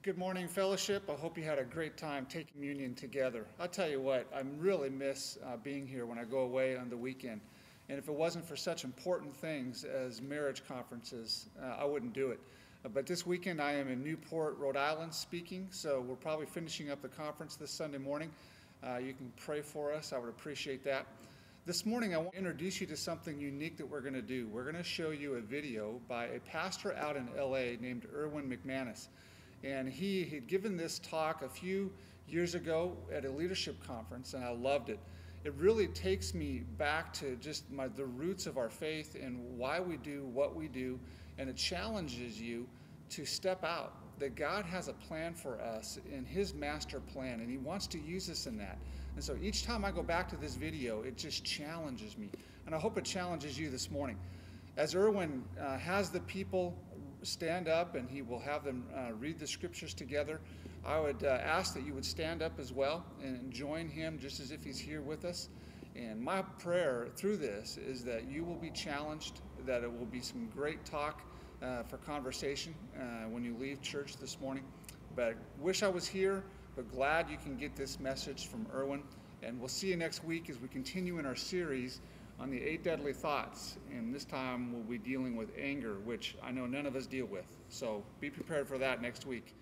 Good morning, fellowship. I hope you had a great time taking communion together. I'll tell you what, I really miss being here when I go away on the weekend. And if it wasn't for such important things as marriage conferences, I wouldn't do it. But this weekend I am in Newport, Rhode Island speaking, so we're probably finishing up the conference this Sunday morning. You can pray for us. I would appreciate that. This morning I want to introduce you to something unique that we're going to do. We're going to show you a video by a pastor out in LA named Erwin McManus. And he had given this talk a few years ago at a leadership conference, and I loved it. It really takes me back to just the roots of our faith and why we do what we do, and it challenges you to step out, that God has a plan for us in His master plan, and He wants to use us in that. And so each time I go back to this video, it just challenges me, and I hope it challenges you this morning. As Erwin has the people stand up and he will have them read the scriptures together, I would ask that you would stand up as well and join him just as if he's here with us. And my prayer through this is that you will be challenged, that it will be some great talk for conversation when you leave church this morning. But wish I was here, but glad you can get this message from Erwin. And we'll see you next week as we continue in our series on the 8 deadly thoughts, and this time we'll be dealing with anger, which I know none of us deal with. So be prepared for that next week.